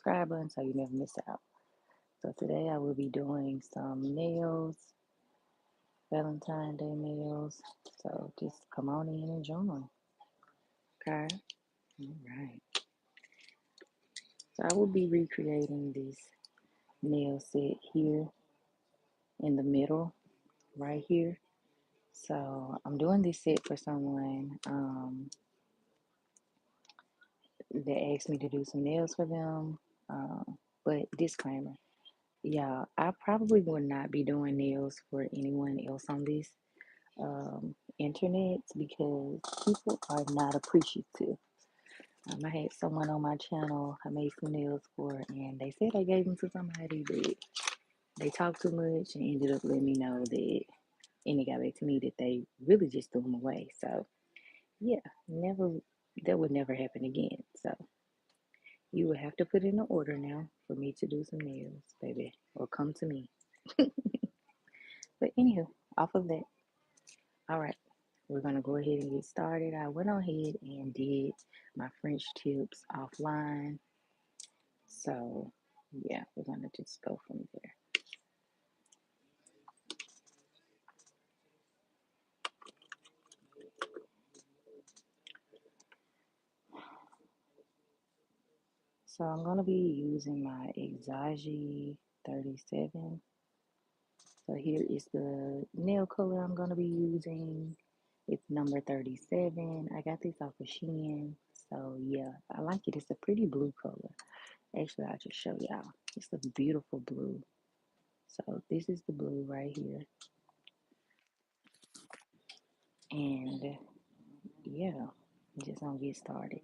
subscribe button so you never miss out. So today I will be doing some nails, Valentine Day nails. So just come on in and join. Okay. All right. So I will be recreating this nail set here in the middle, right here. So I'm doing this set for someone that asked me to do some nails for them. But disclaimer, yeah, I probably would not be doing nails for anyone else on this internet because people are not appreciative. I had someone on my channel I made some nails for, and they said I gave them to somebody, but they talked too much and ended up letting me know that, and it got back to me that they really just threw them away. So yeah, never, that would never happen again. So you would have to put in an order now for me to do some nails, baby, or come to me. But anywho, off of that, all right, we're gonna go ahead and get started. I went ahead and did my French tips offline. So yeah, we're gonna just go from there. So I'm gonna be using my Exagi 37. So here is the nail color I'm gonna be using. It's number 37. I got this off of Shein. So yeah, I like it. It's a pretty blue color. Actually, I'll just show y'all. It's a beautiful blue. So this is the blue right here. And yeah, I'm just gonna get started.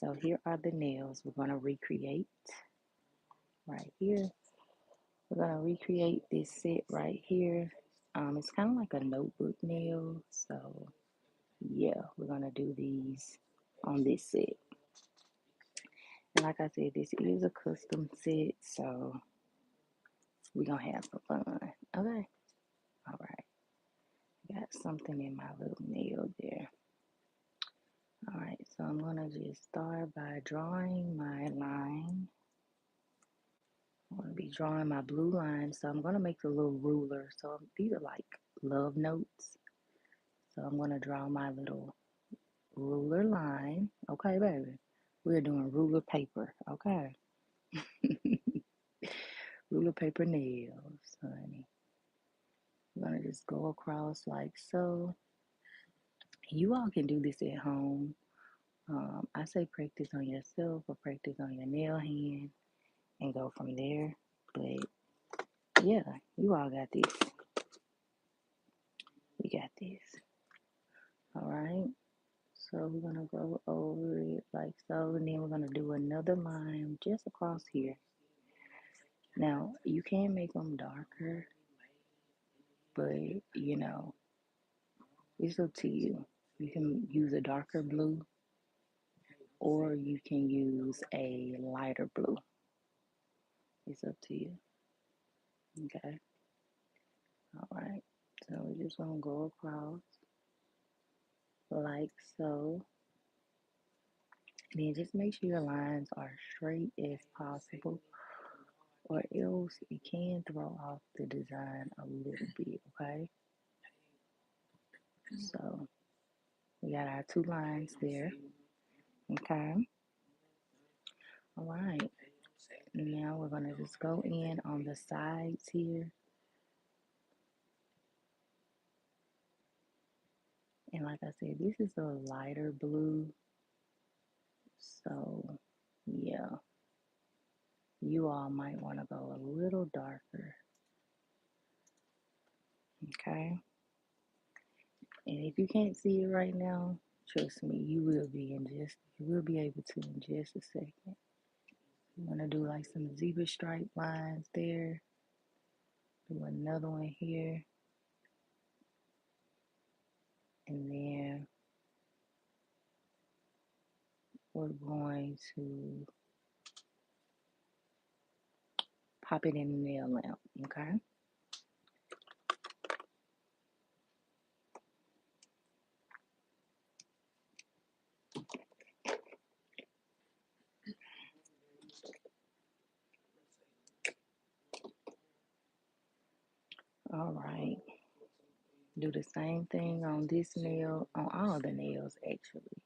So here are the nails we're gonna recreate right here. We're gonna recreate this set right here. It's kind of like a notebook nail. So yeah, we're gonna do these on this set. And like I said, this is a custom set, so we're gonna have some fun. Okay. All right. Got something in my little nail there. All right, so I'm gonna just start by drawing my line. I'm gonna be drawing my blue line, so I'm gonna make a little ruler. So these are like love notes. So I'm gonna draw my little ruler line. Okay, baby. We're doing ruler paper. Okay. Ruler paper nails, honey. I'm gonna just go across like so. You all can do this at home. I say practice on yourself or practice on your nail hand and go from there. But yeah, you all got this. We got this. All right. So we're gonna go over it like so, and then we're gonna do another line just across here. Now you can make them darker, but you know it's up to you. You can use a darker blue, or you can use a lighter blue. It's up to you. Okay. All right. So we're just gonna go across like so. And then just make sure your lines are straight as possible, or else it can throw off the design a little bit, okay? So we got our two lines there, okay? All right, now we're gonna just go in on the sides here. And like I said, this is a lighter blue, so yeah, you all might wanna go a little darker, okay? And if you can't see it right now, trust me, you will be able to in just a second. I'm gonna do like some zebra stripe lines there. Do another one here. And then we're going to pop it in the nail lamp, okay? All right. Do the same thing on this nail, on all the nails actually.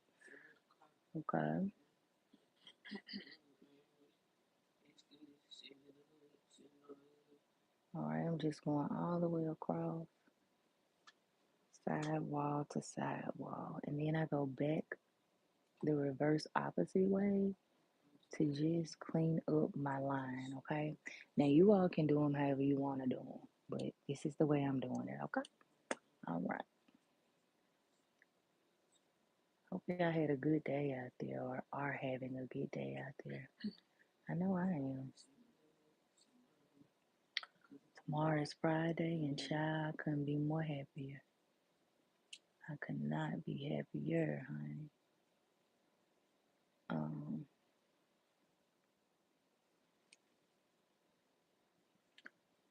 Okay. All right, I'm just going all the way across, side wall to side wall. And then I go back the reverse opposite way to just clean up my line, okay? Now, you all can do them however you want to do them, but this is the way I'm doing it, okay? All right. Hope y'all had a good day out there or are having a good day out there. I know I am. Tomorrow is Friday, and child, I couldn't be more happier. I could not be happier, honey. Um,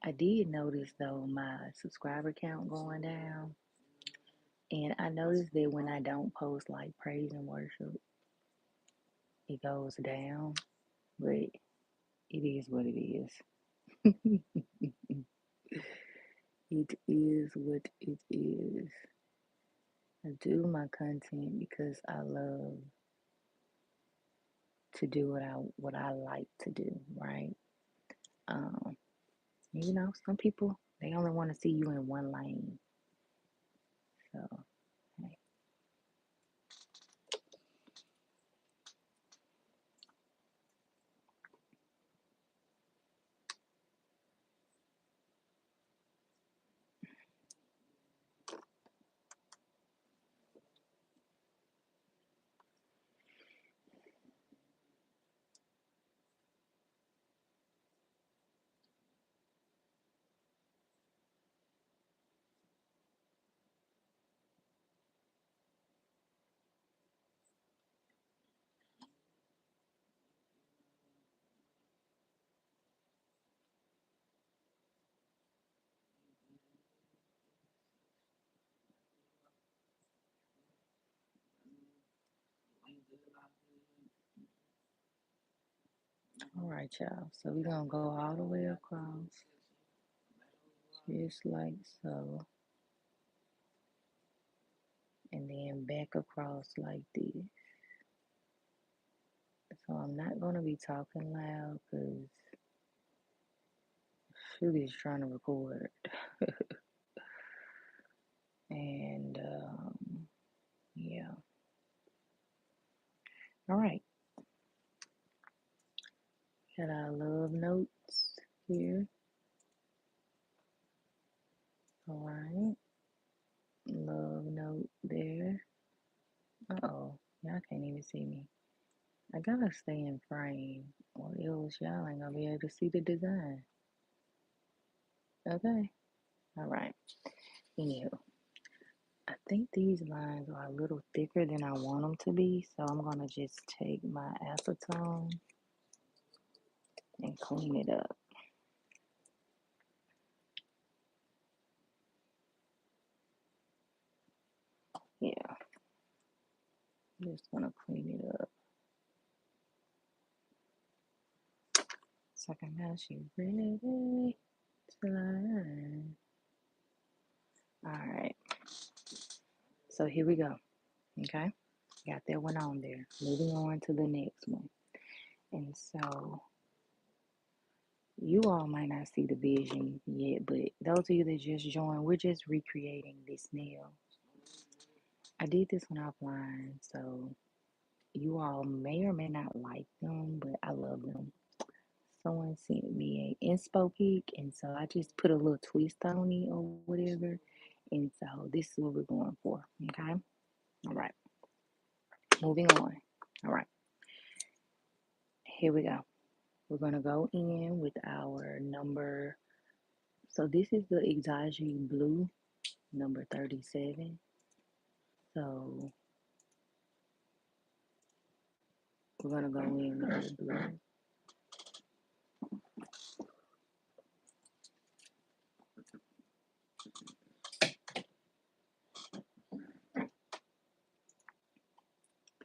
I did notice though my subscriber count going down, and I noticed that when I don't post like praise and worship, it goes down. But it is what it is. It is what it is. I do my content because I love to do what I like to do, right? Um, some people they only want to see you in one lane. So, hey. All right, y'all. So we're gonna go all the way across, just like so, and then back across like this. So I'm not gonna be talking loud because Sugar's trying to record, and yeah. All right, got our love notes here. All right, love note there. Uh-oh, y'all can't even see me. I gotta stay in frame, or else y'all ain't gonna be able to see the design. Okay, all right. Anywho, I think these lines are a little thicker than I want them to be, so I'm gonna just take my acetone and clean it up. Yeah, I'm just gonna clean it up. Second match, you ready to line? All right, so here we go. Okay, got that one on there. Moving on to the next one. And so you all might not see the vision yet, but those of you that just joined, we're just recreating this nail. I did this one offline, so you all may or may not like them, but I love them. Someone sent me a inspo pic, and so I just put a little twist on it or whatever. And so this is what we're going for. Okay. All right. Moving on. All right. Here we go. We're gonna go in with our number. So this is the Exotic Blue, number 37. So we're gonna go in with the blue.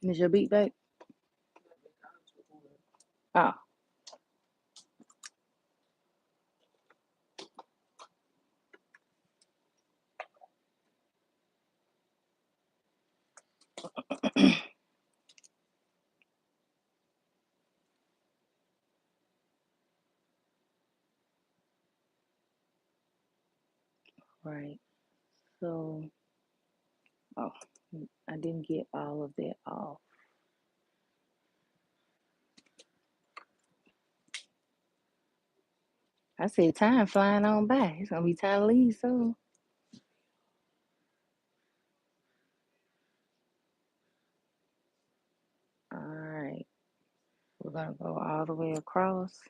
Finish your beat back. Oh, Right. So, oh, I didn't get all of that off. I said time flying on by. It's gonna be time to leave soon. All right. We're gonna go all the way across,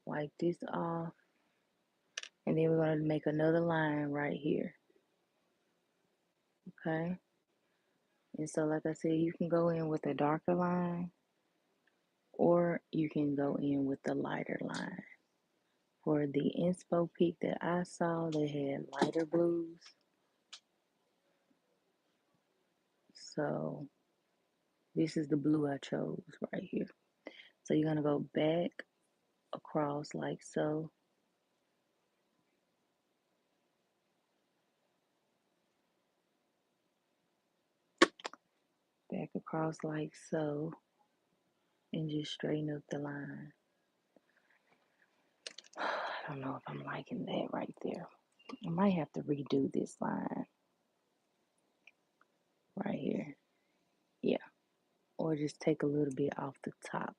wipe this off, and then we're gonna make another line right here. Okay. And so, like I said, you can go in with a darker line, or you can go in with the lighter line. For the Inspo pic that I saw, they had lighter blues. So this is the blue I chose right here. So you're gonna go back across like so. Back across like so. And just straighten up the line. I don't know if I'm liking that right there. I might have to redo this line right here. Yeah. Or just take a little bit off the top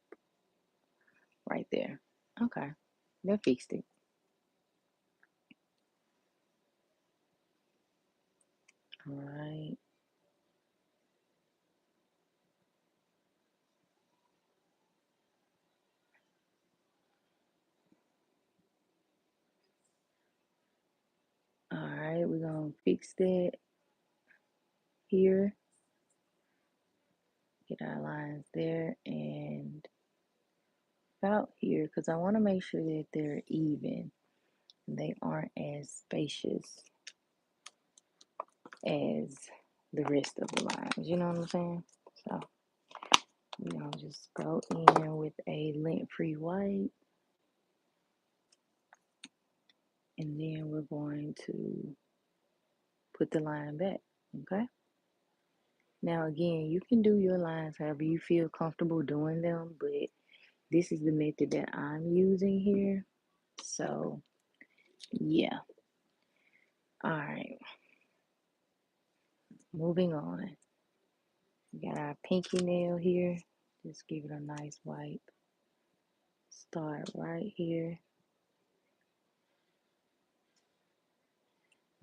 right there. Okay. That fixed it. All right. All right. We're going to fix that here. Get our lines there and about here because I want to make sure that they're even. They aren't as spacious as the rest of the lines. You know what I'm saying? So we're going to just go in with a lint-free white. And then we're going to put the line back. Okay? Now, again, you can do your lines however you feel comfortable doing them, but this is the method that I'm using here. So, yeah. All right. Moving on. We got our pinky nail here. Just give it a nice wipe. Start right here.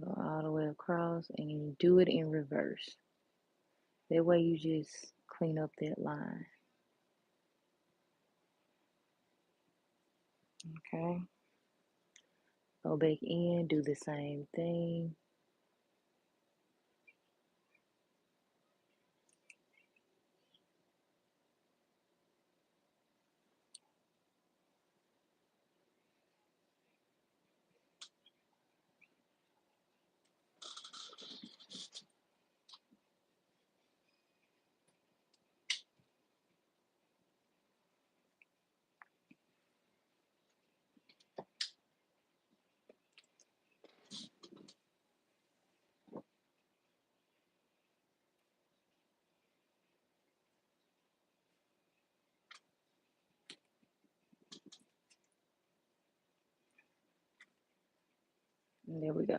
Go all the way across and you do it in reverse. That way you just clean up that line. Okay. Go back in, do the same thing. And there we go.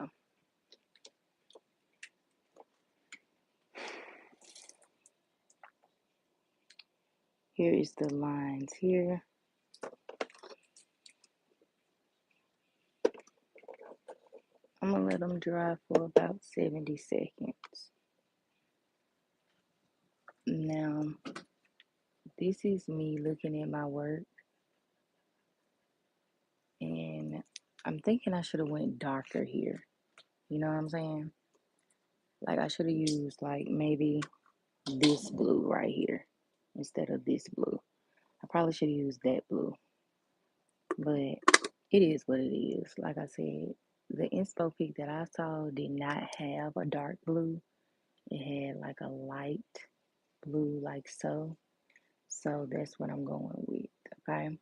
Here is the lines here. I'm gonna let them dry for about 70 seconds. Now, this is me looking at my work, and I'm thinking I should have went darker here. You know what I'm saying? Like I should have used like maybe this blue right here instead of this blue. I probably should have used that blue, but it is what it is. Like I said, the inspo pic that I saw did not have a dark blue. It had like a light blue, like so. So that's what I'm going with, okay?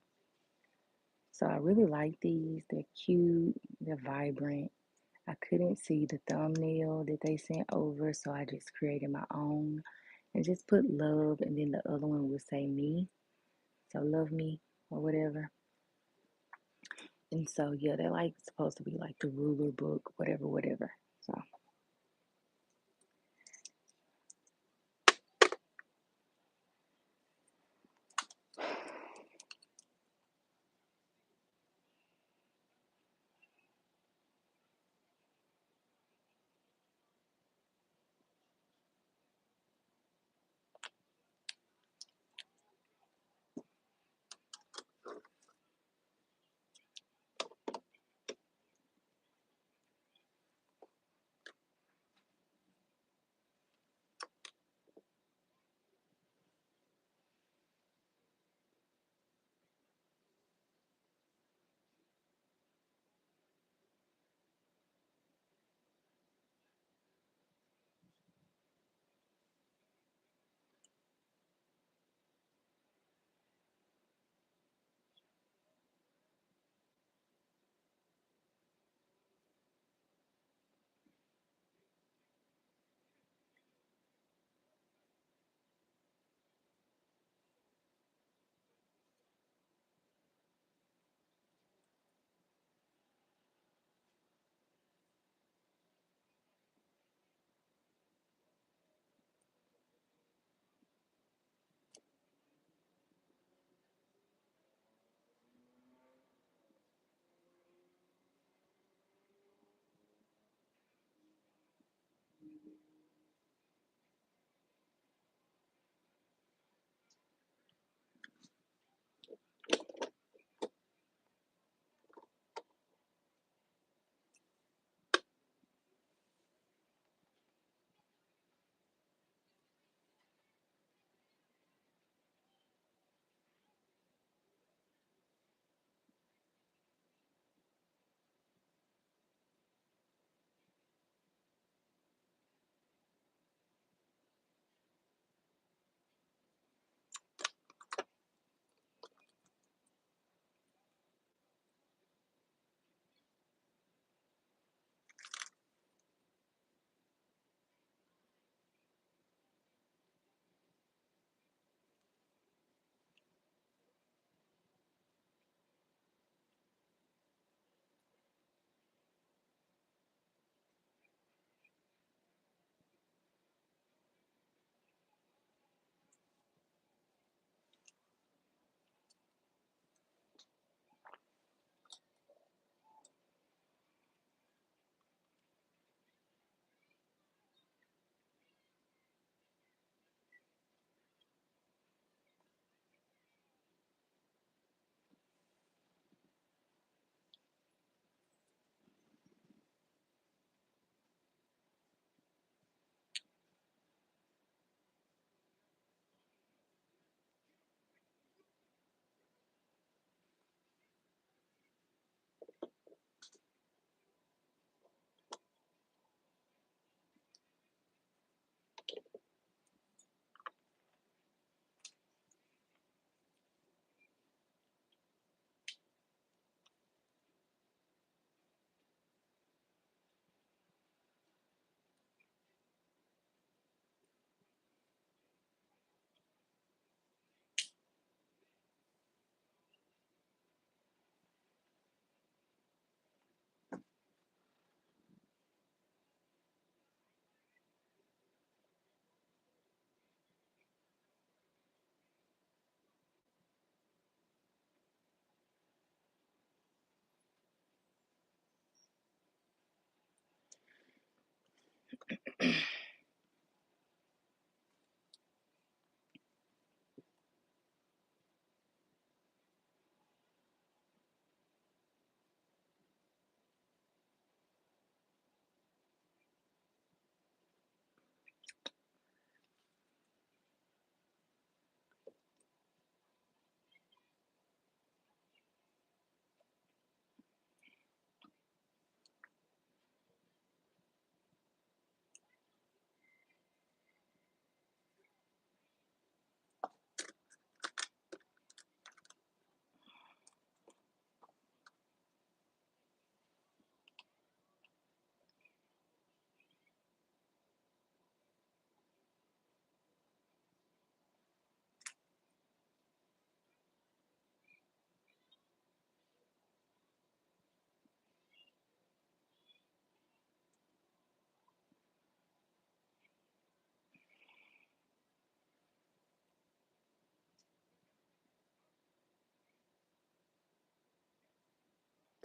So I really like these. They're cute, they're vibrant. I couldn't see the thumbnail that they sent over, so I just created my own. and just put love, and then the other one will say me. So love me or whatever. And so yeah, they're like supposed to be like the ruler book, whatever, whatever. So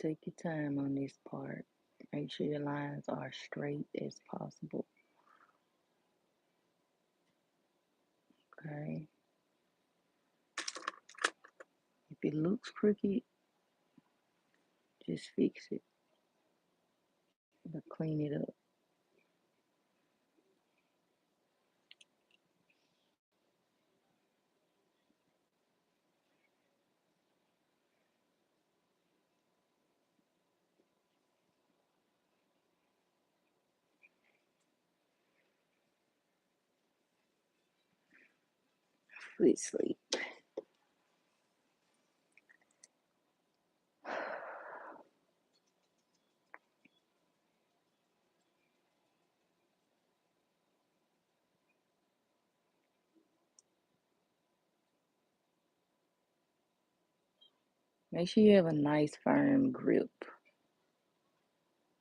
Take your time on this part. Make sure your lines are straight as possible. Okay. If it looks crooked, just fix it. But clean it up. Foot sleep. Make sure you have a nice firm grip.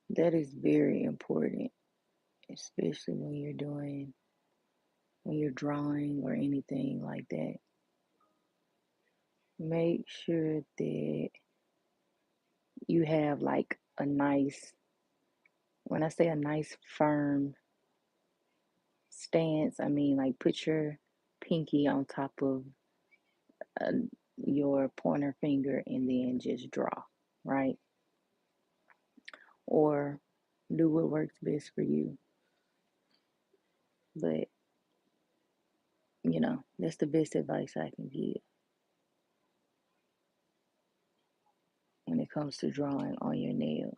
That is very important, especially when you're drawing or anything like that. Make sure that you have like a nice, when I say a nice firm stance, I mean like put your pinky on top of uh, your pointer finger and then just draw, right? Or do what works best for you. But, that's the best advice I can give when it comes to drawing on your nail.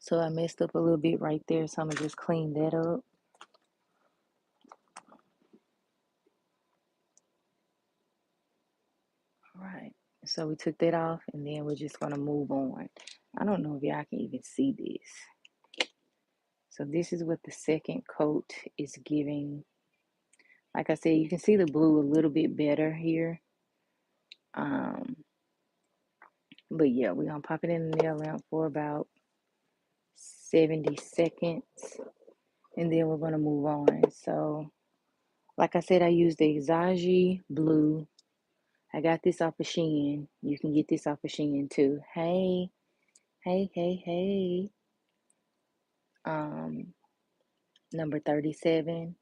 So I messed up a little bit right there, so I'm gonna just clean that up. All right. So we took that off and then we're just gonna move on. I don't know if y'all can even see this. So this is what the second coat is giving. Like I said, you can see the blue a little bit better here. But yeah, we're gonna pop it in the nail lamp for about 70 seconds and then we're gonna move on. So like I said, I used the Exagi blue. I got this off of Shein. You can get this off of Shein too. Hey, hey, hey, hey. Um, number 37.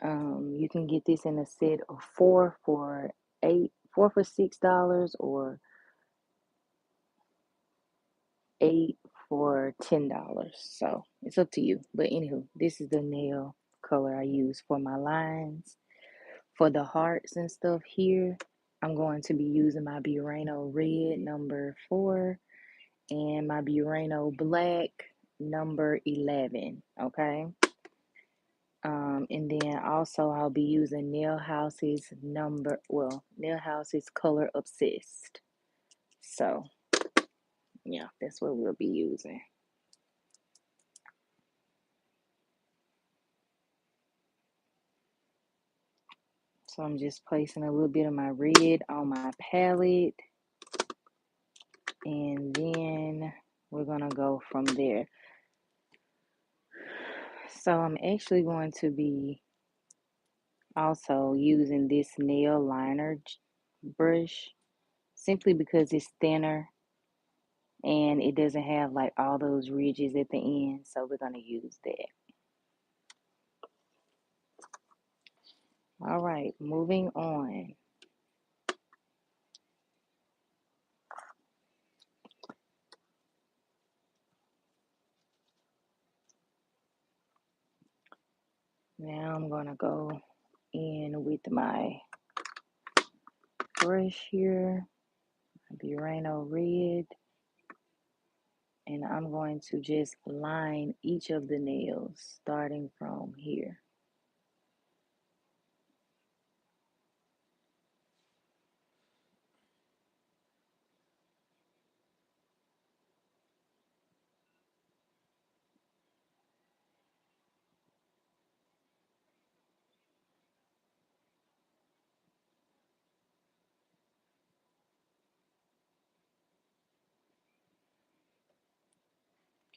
You can get this in a set of four for $6, or 8 for $10. So it's up to you. But anywho, this is the nail color I use for my lines. For the hearts and stuff here, I'm going to be using my Burano Red number 4 and my Burano Black number 11. Okay. And then also I'll be using Nail House's Nail House's Color Obsessed. So yeah, that's what we'll be using. So I'm just placing a little bit of my red on my palette, and then we're gonna go from there. So I'm actually going to be also using this nail liner brush simply because it's thinner and it doesn't have like all those ridges at the end, so we're going to use that. All right, moving on. Now I'm going to go in with my brush here, Burano Red, and I'm going to just line each of the nails starting from here.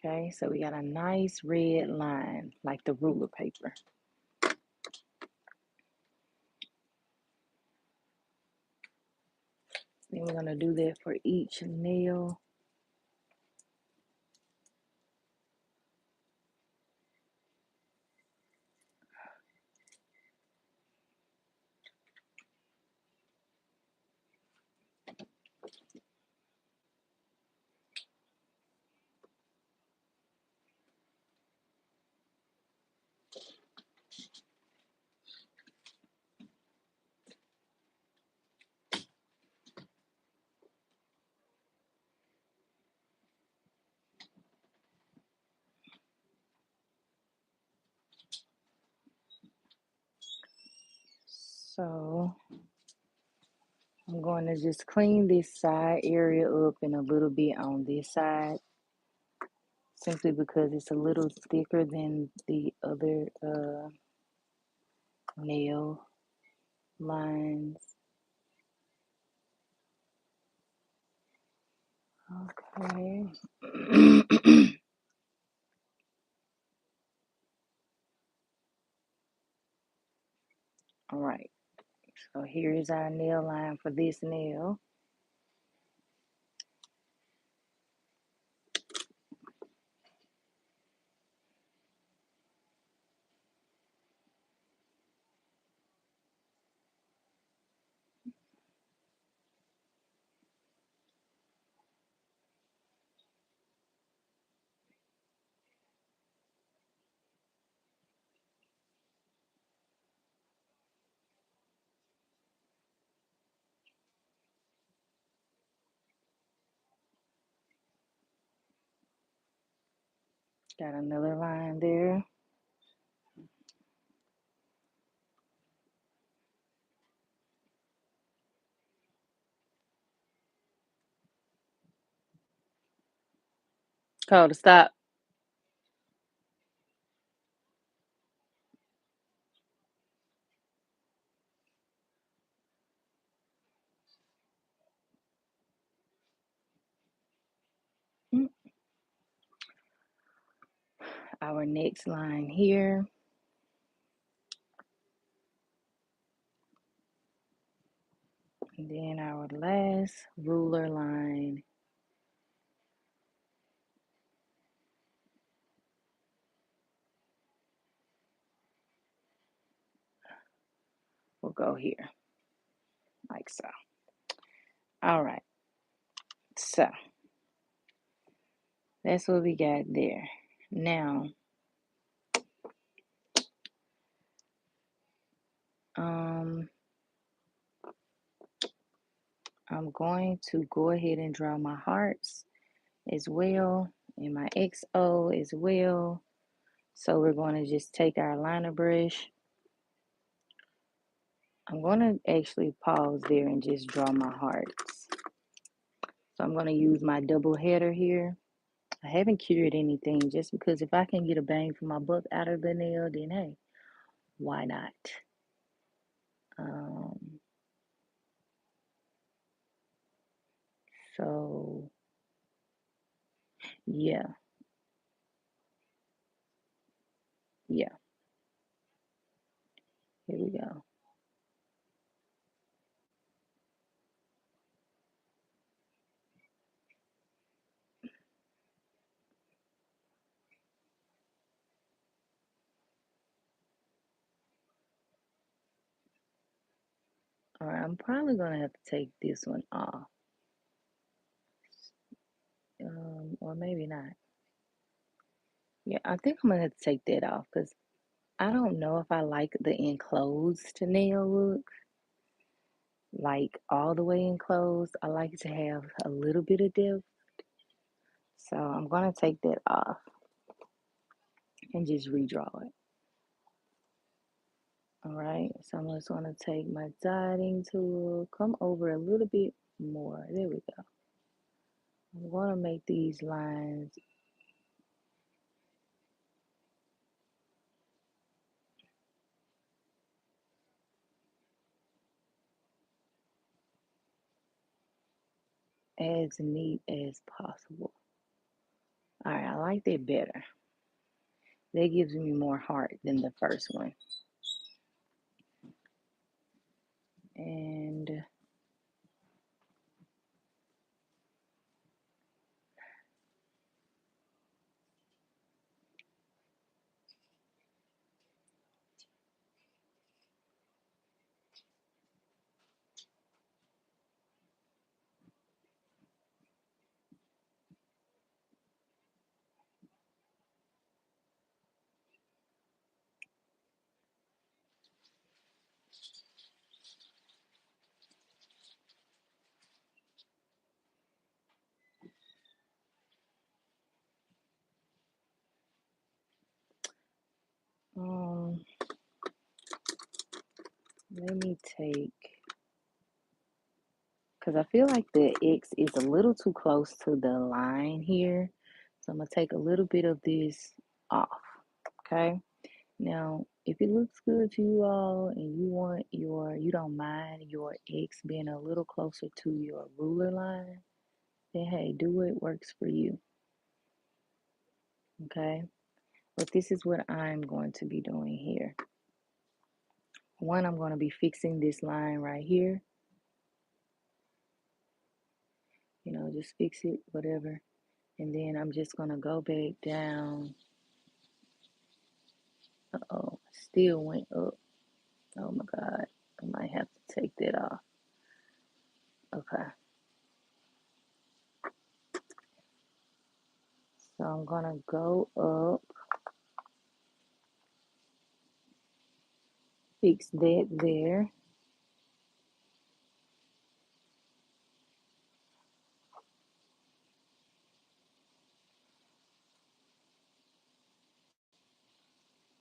Okay, so we got a nice red line, like the ruler paper. Then we're going to do that for each nail. So I'm going to just clean this side area up and a little bit on this side, simply because it's a little thicker than the other nail lines. Okay. All right. So here is our nail line for this nail. Got another line there. Call to stop. Our next line here. And then our last ruler line. Will go here, like so. All right. So that's what we got there. Now, I'm going to go ahead and draw my hearts as well and my XO as well. So we're going to just take our liner brush. I'm going to actually pause there and just draw my hearts. So I'm going to use my double header here. I haven't cured anything, just because if I can get a bang for my buck out of the nail, then hey, why not? Um, so yeah, yeah, here we go. All right, I'm probably gonna have to take this one off, or maybe not. Yeah, I think I'm gonna have to take that off because I don't know if I like the enclosed nail look, like all the way enclosed. I like to have a little bit of depth, so I'm gonna take that off and just redraw it. All right, so I'm just gonna take my dotting tool, come over a little bit more. There we go. I'm gonna make these lines as neat as possible. All right, I like that better. That gives me more heart than the first one. And let me take, because I feel like the X is a little too close to the line here. So I'm going to take a little bit of this off. Okay. Now, if it looks good to you all and you don't mind your X being a little closer to your ruler line, then hey, do what works for you. Okay. But this is what I'm going to be doing here. One, I'm going to be fixing this line right here. Just fix it, whatever. And then I'm just going to go back down. Uh-oh, still went up. Oh my God. I might have to take that off. Okay. So I'm going to go up, fix that there.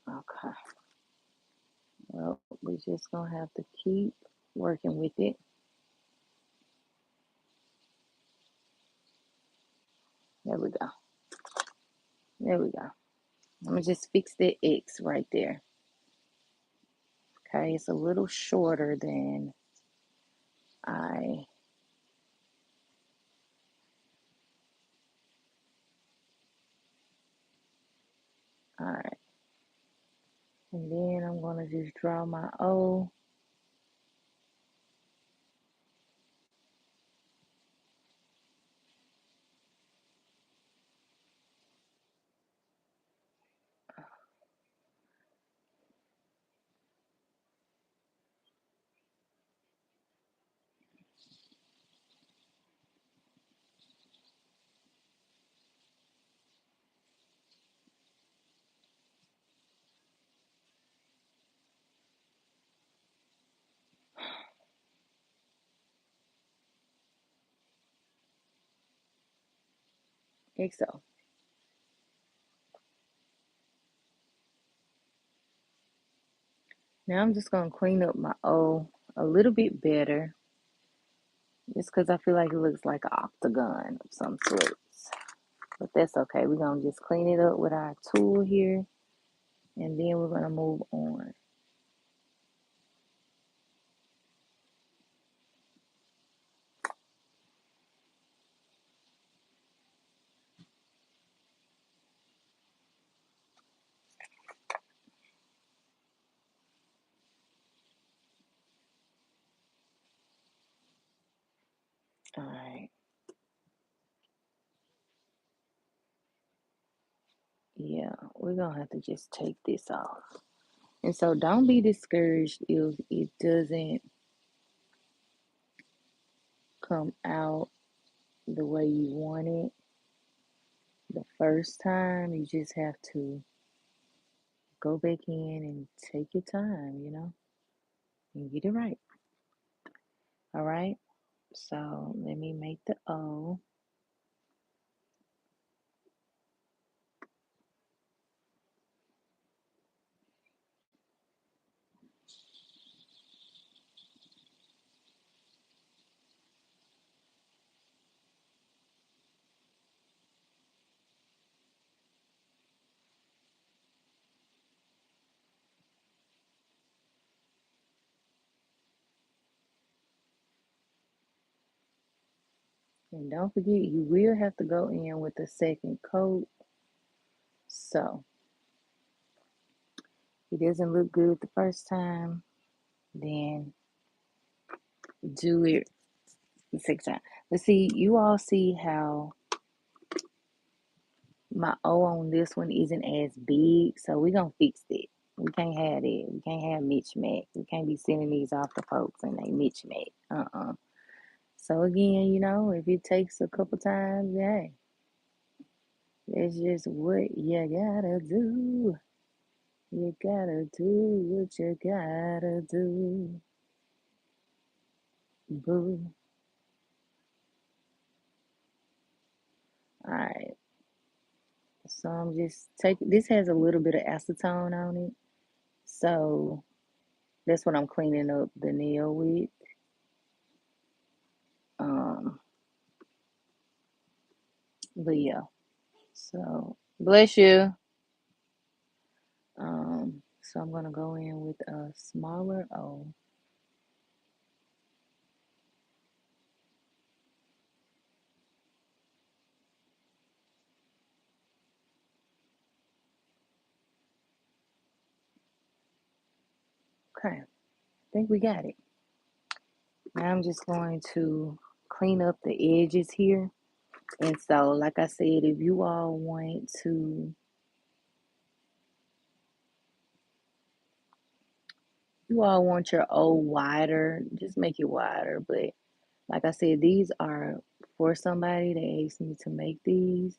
Okay. Well, we're just going to have to keep working with it. There we go. There we go. I'm going to just fix the X right there. Okay, it's a little shorter than I. All right. And then I'm going to just draw my O. XO. Now I'm just going to clean up my O a little bit better. Just because I feel like it looks like an octagon of some sorts. But that's okay. We're going to just clean it up with our tool here. And then we're going to move on. All right. Yeah, we're going to have to just take this off. And so don't be discouraged if it doesn't come out the way you want it the first time. You just have to go back in and take your time, and get it right. All right. So let me make the O. And don't forget, you will have to go in with a second coat. So if it doesn't look good the first time, then do it the second time. But see, you all see how my O on this one isn't as big, so we're gonna fix it. We can't have it. We can't have mismatch. We can't be sending these off to folks and they mismatch. So again, if it takes a couple times, hey, that's just what you gotta do. You gotta do what you gotta do. Boo. Alright. So I'm just taking, this has a little bit of acetone on it. So That's what I'm cleaning up the nail with. Um, but yeah. So bless you. So I'm gonna go in with a smaller O. Okay, I think we got it. Now I'm just going to clean up the edges here. And so, like I said, if you all want to, you all want your O wider, just make it wider. But like I said, these are for somebody. They asked me to make these.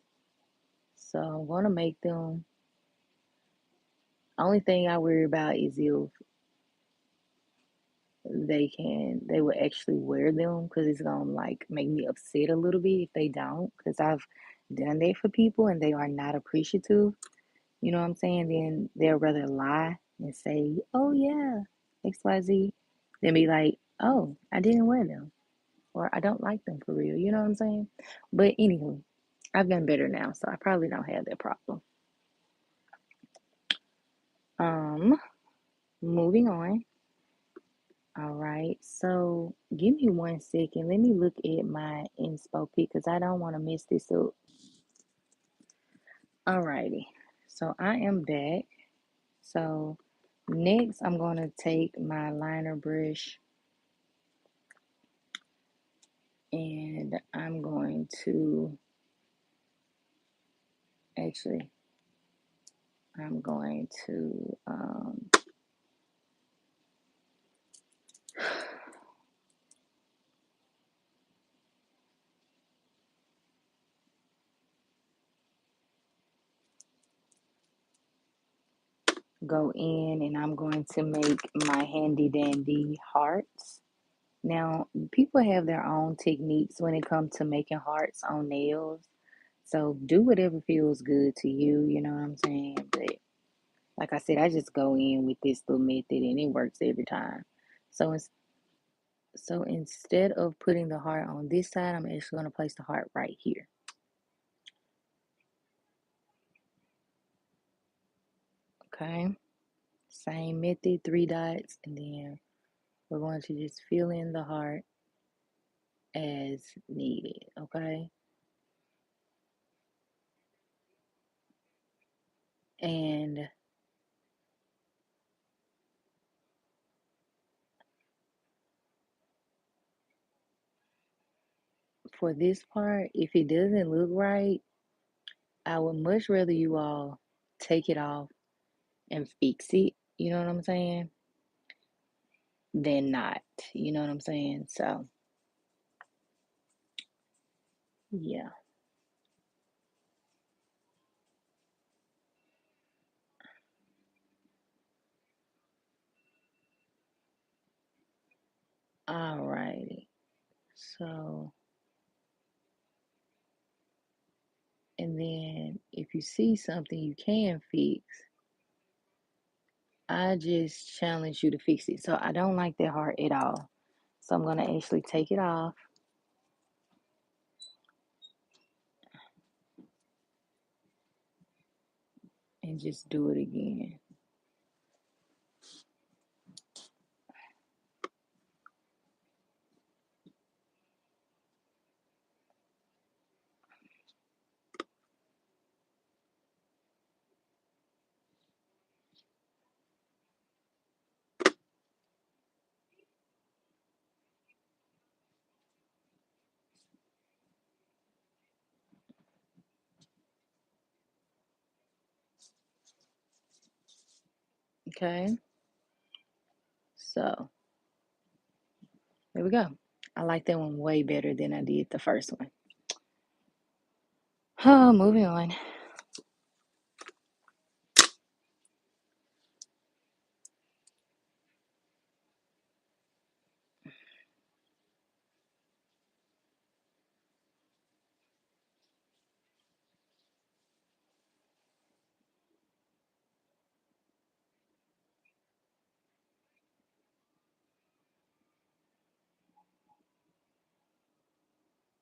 So I'm gonna make them. Only thing I worry about is if they will actually wear them because it's gonna like make me upset a little bit if they don't, because I've done that for people and they are not appreciative. You know what I'm saying? Then they'll rather lie and say, "Oh yeah, XYZ," than be like, "Oh, I didn't wear them," or "I don't like them for real." You know what I'm saying? But anywho, I've done better now, so I probably don't have that problem. Um, moving on. All right, so give me 1 second. Let me look at my inspo pic because I don't want to mess this up. All righty, so I am back. So next, I'm going to take my liner brush and I'm going to actually, I'm going to go in and I'm going to make my handy dandy hearts. Now, people have their own techniques when it comes to making hearts on nails. So do whatever feels good to you, you know what I'm saying? But like I said, I just go in with this little method and it works every time. So so instead of putting the heart on this side, I'm actually going to place the heart right here. Okay. Same method, 3 dots, and then we're going to just fill in the heart as needed. Okay. And for this part, if it doesn't look right, I would much rather you all take it off and fix it, you know what I'm saying, than not, you know what I'm saying? So, yeah. Alrighty. So, and then if you see something you can fix, I just challenge you to fix it. So, I don't like that heart at all. So, I'm going to actually take it off and just do it again. Okay. So, there we go. I like that one way better than I did the first one. Oh, moving on.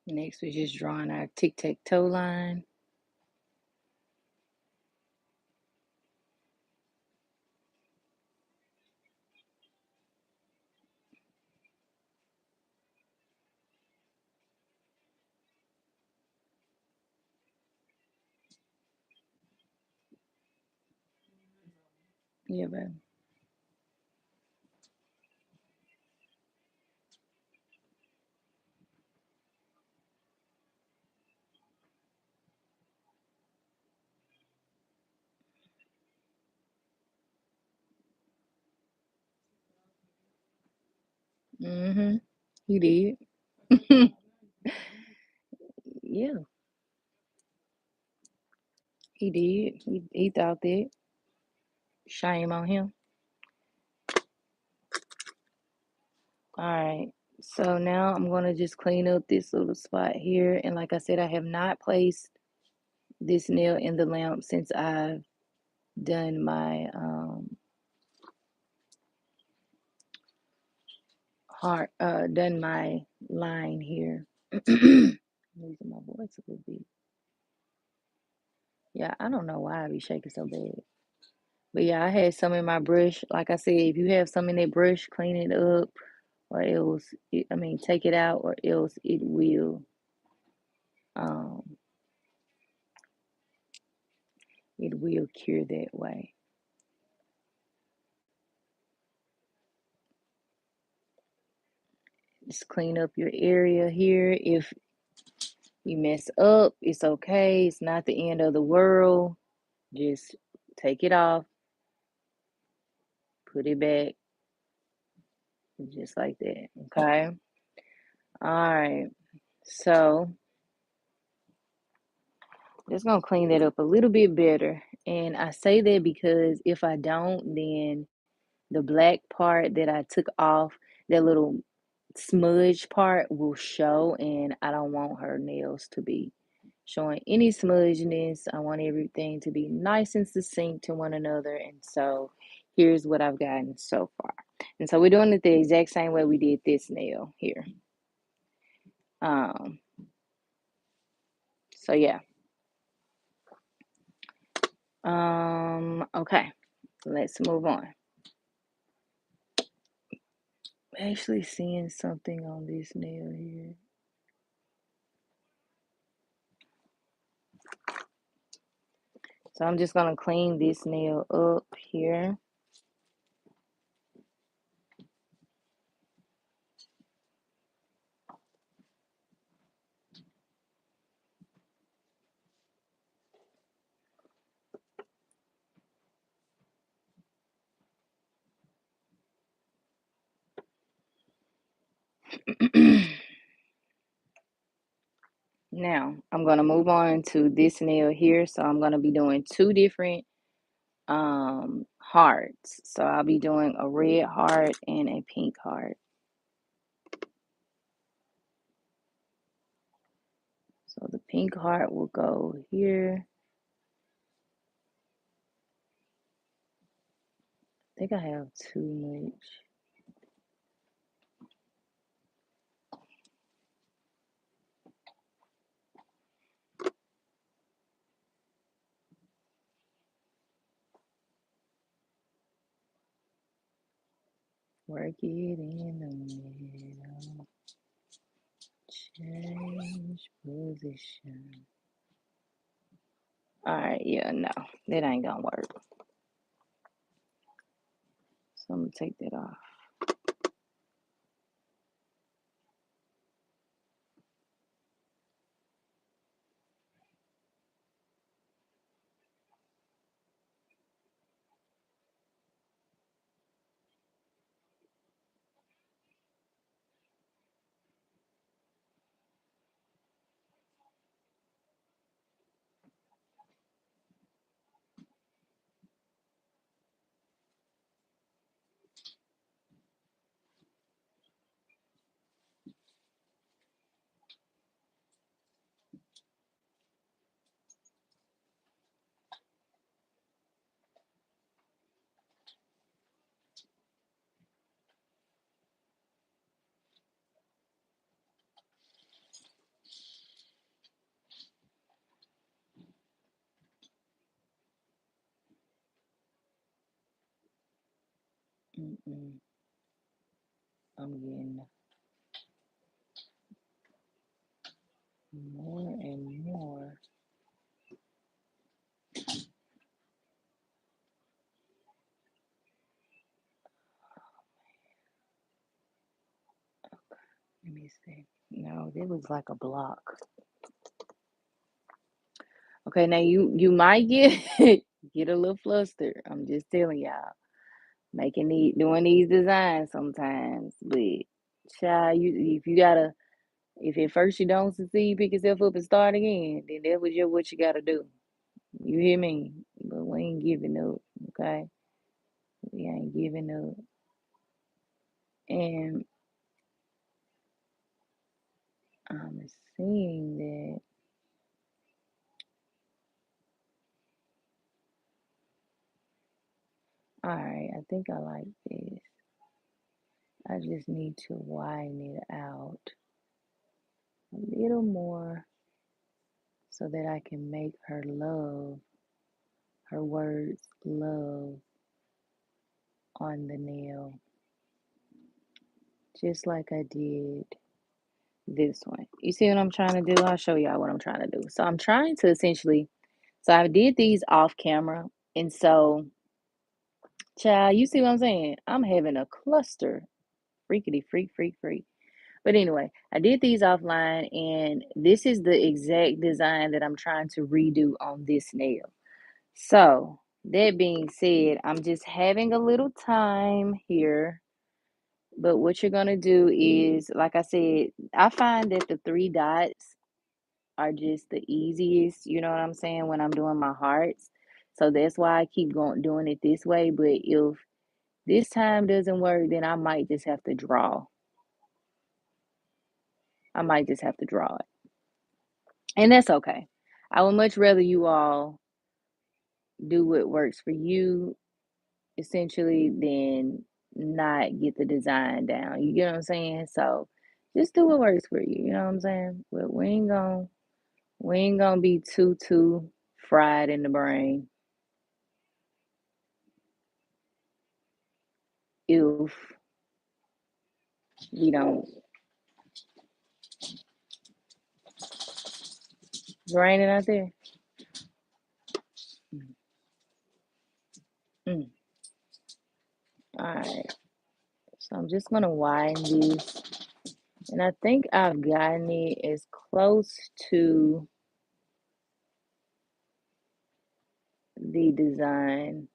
Next, we're just drawing our tic-tac-toe line. Yeah, baby. Mm-hmm. He did. Yeah, he did. He thought that. Shame on him. All right. So now I'm going to just clean up this little spot here. And like I said, I have not placed this nail in the lamp since I've done my done my line here. I'm losing my voice a little bit. Yeah, I don't know why I be shaking so bad. But yeah, I had some in my brush. Like I said, if you have some in that brush, clean it up, or else, take it out, or else um, it will cure that way. Just clean up your area here. If you mess up, it's okay. It's not the end of the world. Just take it off, put it back, just like that. Okay. All right. So just gonna clean that up a little bit better. And I say that because if I don't, then the black part that I took off, that little smudge part will show, and I don't want her nails to be showing any smudginess. I want everything to be nice and succinct to one another. And so here's what I've gotten so far. And so we're doing it the exact same way we did this nail here. Um, so yeah. Okay, let's move on. I'm actually seeing something on this nail here. So I'm just gonna clean this nail up here. Now I'm gonna move on to this nail here. So I'm gonna be doing two different hearts. So I'll be doing a red heart and a pink heart. So the pink heart will go here. I think I have too much. Work it in the middle. Change position. All right, yeah, no, that ain't gonna work. So I'm gonna take that off. Mm-mm. I'm getting more and more. Let me see. No, it was like a block. Okay, now you might get get a little flustered. I'm just telling y'all, making doing these designs sometimes. But child, you if you gotta if at first you don't succeed, pick yourself up and start again. Then that was your what you gotta do. You hear me? But we ain't giving up. Okay, we ain't giving up. And I'm seeing that. All right, I think I like this. I just need to widen it out a little more so that I can make her words love on the nail, just like I did this one. You see what I'm trying to do? I'll show y'all what I'm trying to do. So I'm trying to essentially, so I did these off camera. And so, child, you see what I'm saying? I'm having a cluster. Freakity freak, freak, freak. But anyway, I did these offline, and this is the exact design that I'm trying to redo on this nail. So, that being said, I'm just having a little time here. But what you're going to do is, like I said, I find that the three dots are just the easiest, you know what I'm saying, when I'm doing my hearts. So that's why I keep going doing it this way. But if this time doesn't work, then I might just have to draw. I might just have to draw it. And that's okay. I would much rather you all do what works for you essentially than not get the design down. You get what I'm saying? So just do what works for you. You know what I'm saying? But we ain't gonna be too fried in the brain if we don't. It's raining out there. Mm. All right. So I'm just gonna widen this, and I think I've gotten it as close to the design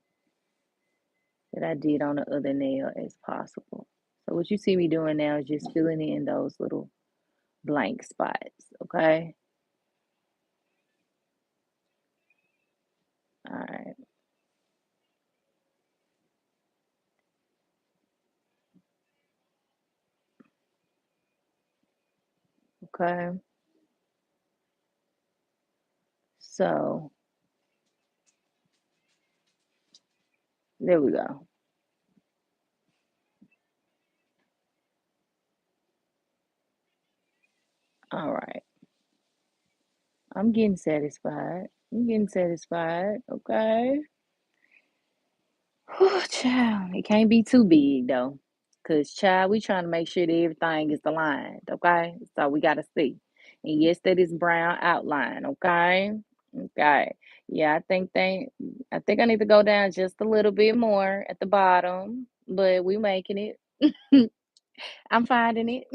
that I did on the other nail as possible. So what you see me doing now is just filling in those little blank spots, okay? All right, okay. So there we go. All right, I'm getting satisfied. I'm getting satisfied, okay? Whew, child, it can't be too big though. Cause child, we trying to make sure that everything is aligned, okay? So we gotta see. And yes, that is brown outline, okay? Okay. Yeah, I think I need to go down just a little bit more at the bottom, but we making it. I'm finding it.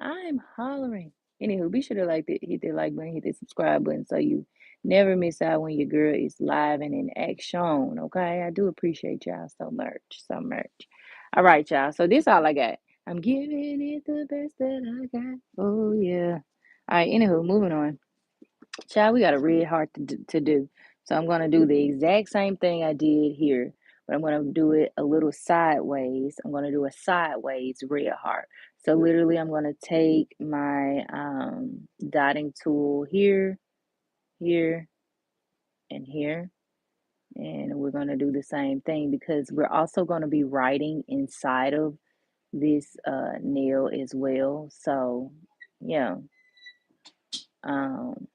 I'm hollering. Anywho, be sure to hit the like button, hit the subscribe button so you never miss out when your girl is live and in action. Okay, I do appreciate y'all so much, so much. All right, y'all. So this all I got. I'm giving it the best that I got. Oh yeah. All right. Anywho, moving on. Child, we got a red heart to do. So I'm gonna do the exact same thing I did here, but I'm gonna do it a little sideways. I'm gonna do a sideways red heart. So literally, I'm gonna take my dotting tool here, here, and here, and we're gonna do the same thing because we're also gonna be writing inside of this nail as well. So yeah, um,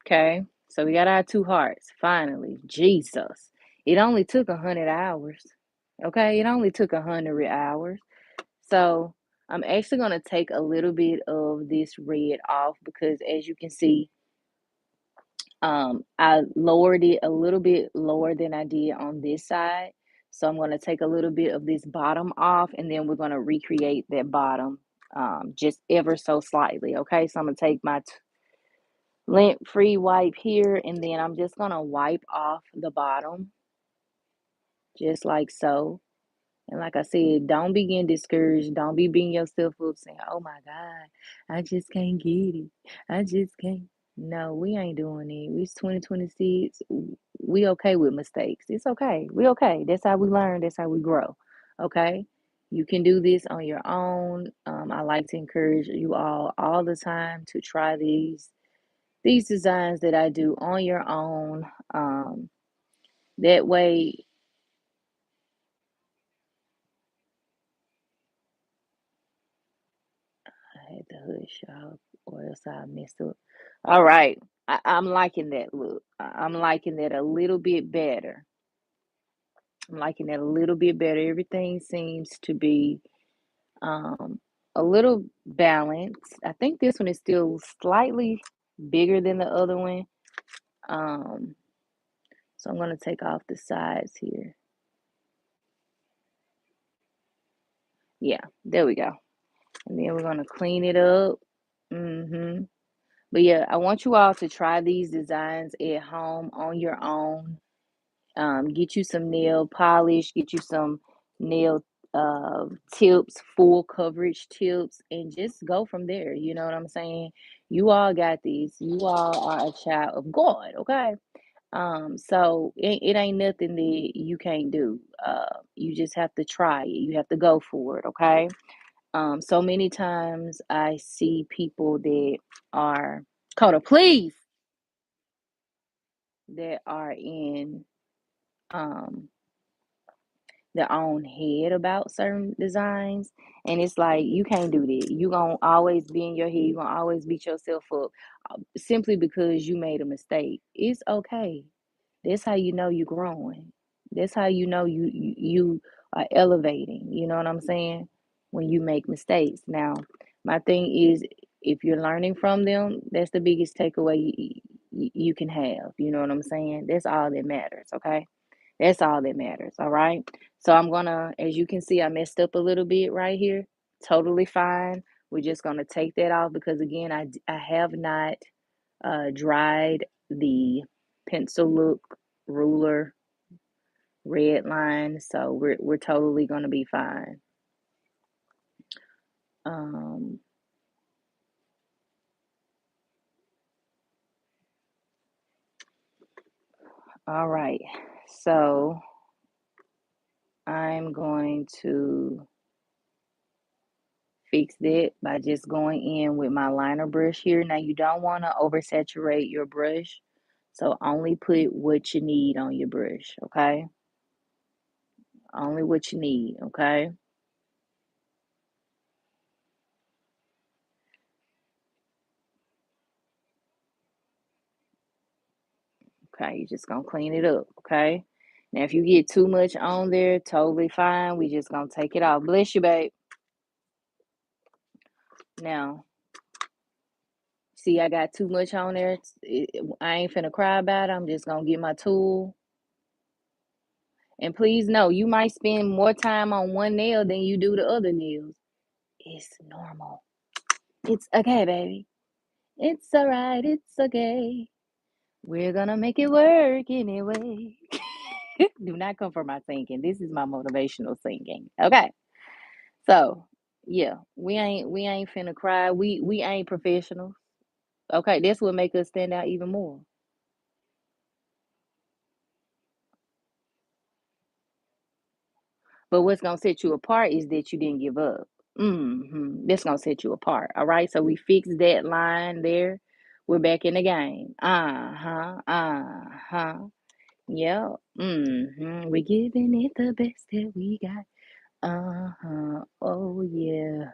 Okay. So we got our two hearts. Finally. Jesus. It only took 100 hours. Okay. It only took 100 hours. So I'm actually going to take a little bit of this red off because as you can see, I lowered it a little bit lower than I did on this side. So I'm going to take a little bit of this bottom off and then we're going to recreate that bottom just ever so slightly. Okay. So I'm going to take my lint free wipe here and then I'm just going to wipe off the bottom just like so. And like I said, don't be getting discouraged. Don't be beating yourself up saying, oh my God, I just can't get it. I just can't. No, we ain't doing it. It's 2026. We okay with mistakes. It's okay. We okay. That's how we learn. That's how we grow. Okay. You can do this on your own. I like to encourage you all the time to try these designs that I do on your own. That way, I had to hush y'all, or else I messed up. All right, I'm liking that look. I'm liking that a little bit better. I'm liking that a little bit better. Everything seems to be um, a little balanced. I think this one is still slightly bigger than the other one. Um, so I'm going to take off the sides here. Yeah, there we go. And then we're going to clean it up. But yeah, I want you all to try these designs at home on your own. Get you some nail polish, get you some nail tips, full coverage tips, and just go from there. You know what I'm saying? You all got these. You all are a child of God, okay? So it ain't nothing that you can't do. You just have to try it. You have to go for it, okay? So many times I see people that are Coda, please, that are in um their own head about certain designs. And it's like you can't do that. You gonna always be in your head, you gonna always beat yourself up simply because you made a mistake. It's okay. That's how you know you're growing. That's how you know you are elevating. You know what I'm saying? When you make mistakes. Now, my thing is, if you're learning from them, that's the biggest takeaway you can have. You know what I'm saying? That's all that matters. Okay, that's all that matters. All right. So I'm gonna, as you can see, I messed up a little bit right here. Totally fine. We're just gonna take that off because again, I have not dried the pencil look ruler red line, so we're totally gonna be fine. Um, all right, so I'm going to fix that by just going in with my liner brush here. Now you don't want to oversaturate your brush, so only put what you need on your brush, okay? Only what you need, okay? Okay, you're just gonna clean it up, okay? Now, if you get too much on there, totally fine. We just gonna take it off. Bless you, babe. Now, see, I got too much on there. I ain't finna cry about it. I'm just gonna get my tool. And please know, you might spend more time on one nail than you do the other nails. It's normal. It's okay, baby. It's all right. It's okay. We're gonna make it work anyway. Do not come for my thinking. This is my motivational thinking. Okay. So yeah, we ain't finna cry. We ain't professionals. Okay, that's what make us stand out even more. But what's gonna set you apart is that you didn't give up. That's gonna set you apart. All right. So we fixed that line there. We're back in the game. Uh-huh. Uh-huh. Yeah. We're giving it the best that we got. Uh-huh. Oh yeah.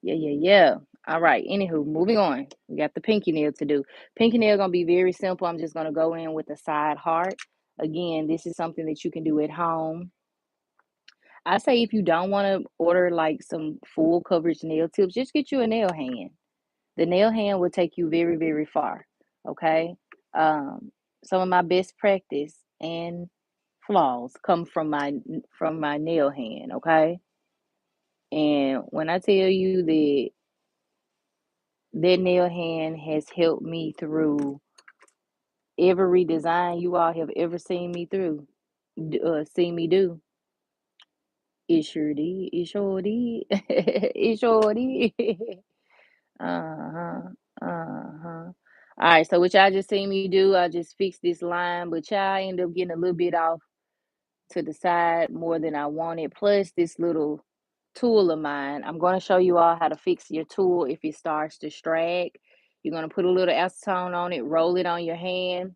Yeah, yeah, yeah. All right. Anywho, moving on. We got the pinky nail to do. Pinky nail gonna be very simple. I'm just gonna go in with a side heart. Again, this is something that you can do at home. I say if you don't want to order like some full coverage nail tips, just get you a nail hand. The nail hand will take you very, very far. Okay. Um, some of my best practice and flaws come from my nail hand. Okay. And when I tell you that that nail hand has helped me through every design you all have ever seen me through, seen me do, it sure did. It sure did. It sure did. Uh-huh. Uh-huh. All right, so what y'all just seen me do, I just fixed this line, but y'all end up getting a little bit off to the side more than I wanted. Plus this little tool of mine. I'm going to show you all how to fix your tool if it starts to strag. You're going to put a little acetone on it, roll it on your hand,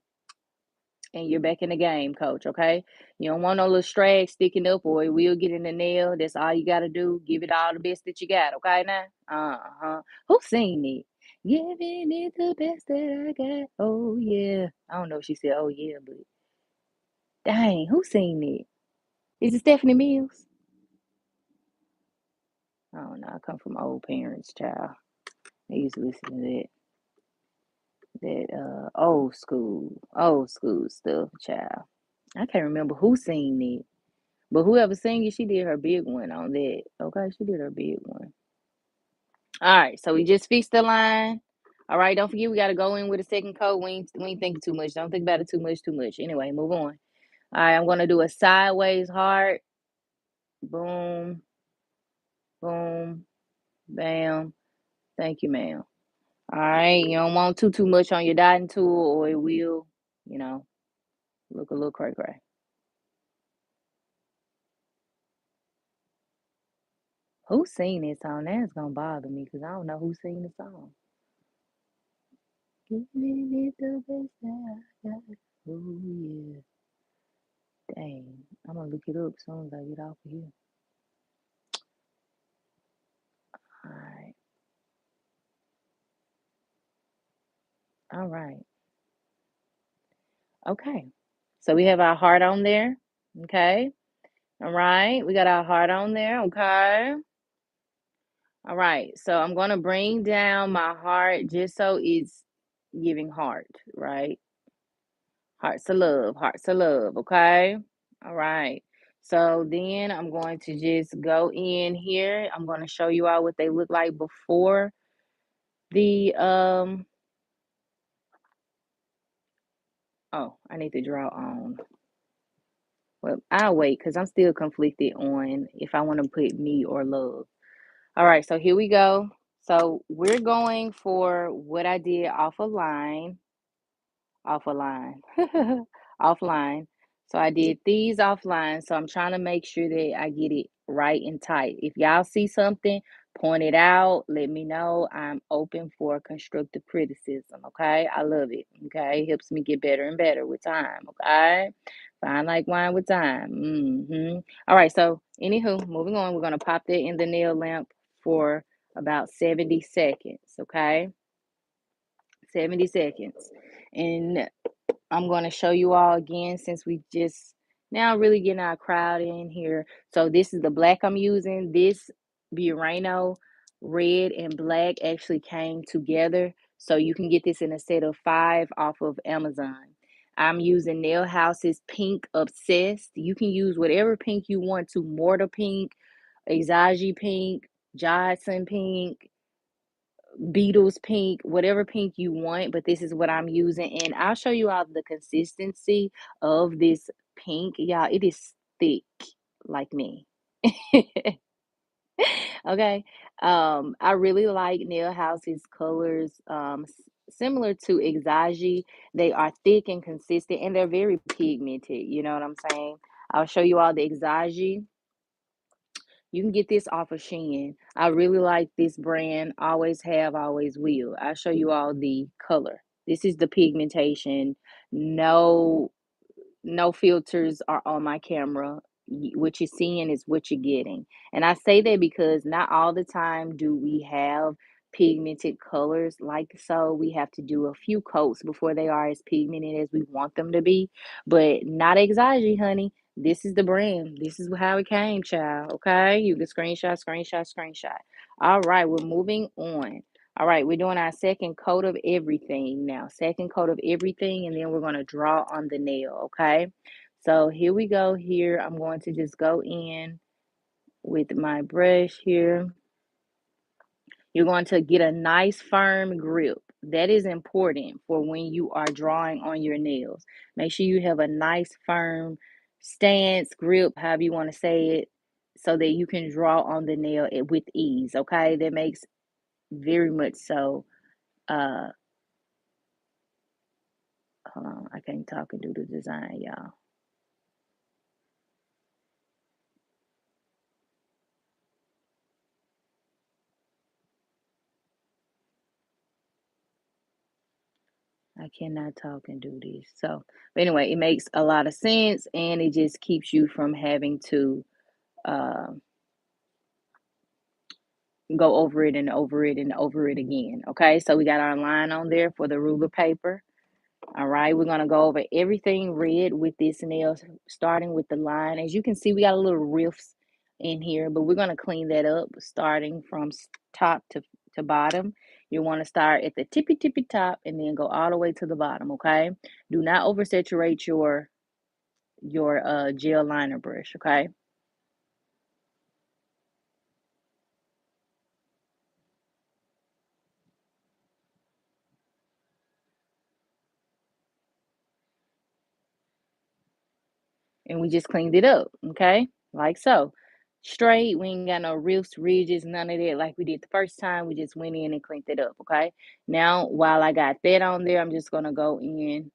and you're back in the game, coach. Okay. You don't want no little strag sticking up or it will get in the nail. That's all you got to do. Give it all the best that you got. Okay. Now, who seen it? Giving it the best that I got. Oh, yeah. I don't know if she said, oh, yeah, but dang, who seen it? Is it Stephanie Mills? I don't know. I come from old parents, child. I used to listen to that old school stuff, child. I can't remember who seen it. But whoever sang it, she did her big one on that. Okay, she did her big one. All right, so we just fixed the line. All right, don't forget we got to go in with a second coat. We ain't thinking too much. Don't think about it too much, too much. Anyway, move on. All right, I'm gonna do a sideways heart. Boom, boom, bam. Thank you, ma'am. All right, you don't want too much on your dotting tool, or it will, you know, look a little cray cray. Who seen this song? That's gonna bother me because I don't know who seen the song. Give me the best that I got. Oh yeah. Dang. I'm gonna look it up as soon as I get off of here. Alright. All right. Okay. So we have our heart on there. Okay. All right. We got our heart on there. Okay. All right. So I'm gonna bring down my heart just so it's giving heart, right? Hearts of love, okay? All right. So then I'm going to just go in here. I'm going to show you all what they look like before the oh, I need to draw on. Well, I'll wait because I'm still conflicted on if I want to put me or love. All right, so here we go. So we're going for what I did off a line. Off a line. Offline. So I did these offline. So I'm trying to make sure that I get it right and tight. If y'all see something, point it out. Let me know. I'm open for constructive criticism. Okay. I love it. Okay. Helps me get better and better with time. Okay. Fine like wine with time. All right. So, anywho, moving on. We're going to pop that in the nail lamp for about 70 seconds. Okay. 70 seconds. And I'm going to show you all again since we just now really getting our crowd in here. So this is the black I'm using. This Burano red and black actually came together. So you can get this in a set of 5 off of Amazon. I'm using Nail House's Pink Obsessed. You can use whatever pink you want to. Mortar pink, Exage pink, Johnson pink, Beatles pink, whatever pink you want, but this is what I'm using. And I'll show you all the consistency of this pink. Y'all, it is thick like me. Okay. I really like Nail House's colors. Similar to Exage. They are thick and consistent and they're very pigmented. You know what I'm saying? I'll show you all the Exage. You can get this off of Shein. I really like this brand. Always have, always will. I'll show you all the color. This is the pigmentation. No, no filters are on my camera. What you're seeing is what you're getting. And I say that because not all the time do we have pigmented colors like so. We have to do a few coats before they are as pigmented as we want them to be, but not Exagi, honey. This is the brand. This is how it came, child. Okay, you can screenshot, screenshot, screenshot. All right, we're moving on. All right, we're doing our second coat of everything now. Second coat of everything, and then we're going to draw on the nail. Okay, so here we go. Here, I'm going to just go in with my brush here. You're going to get a nice firm grip. That is important for when you are drawing on your nails. Make sure you have a nice firm stance, grip, however you want to say it, so that you can draw on the nail with ease. Okay, that makes very much so. Uh, Hold on, I can't talk and do the design, y'all. I cannot talk and do this. So, but anyway, it makes a lot of sense, and it just keeps you from having to uh, go over it and over it and over it again. Okay, so we got our line on there for the ruler paper. All right, we're gonna go over everything red with this nail, starting with the line. As you can see, we got a little rifts in here, but we're gonna clean that up starting from top to bottom. You want to start at the tippy top and then go all the way to the bottom. Okay, do not oversaturate your gel liner brush. Okay, and we just cleaned it up. Okay, like so. Straight, we ain't got no rifts, ridges, none of that like we did the first time. We just went in and cleaned it up. Okay, now while I got that on there, I'm just gonna go in,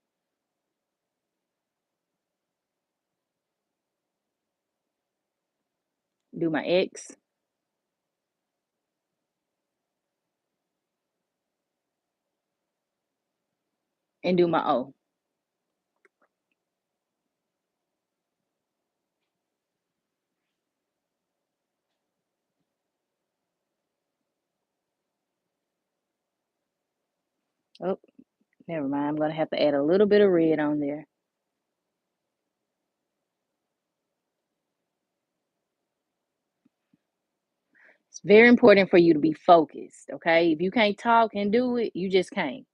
do my X, and do my O. Oh, never mind. I'm gonna have to add a little bit of red on there. It's very important for you to be focused. Okay, if you can't talk and do it, you just can't.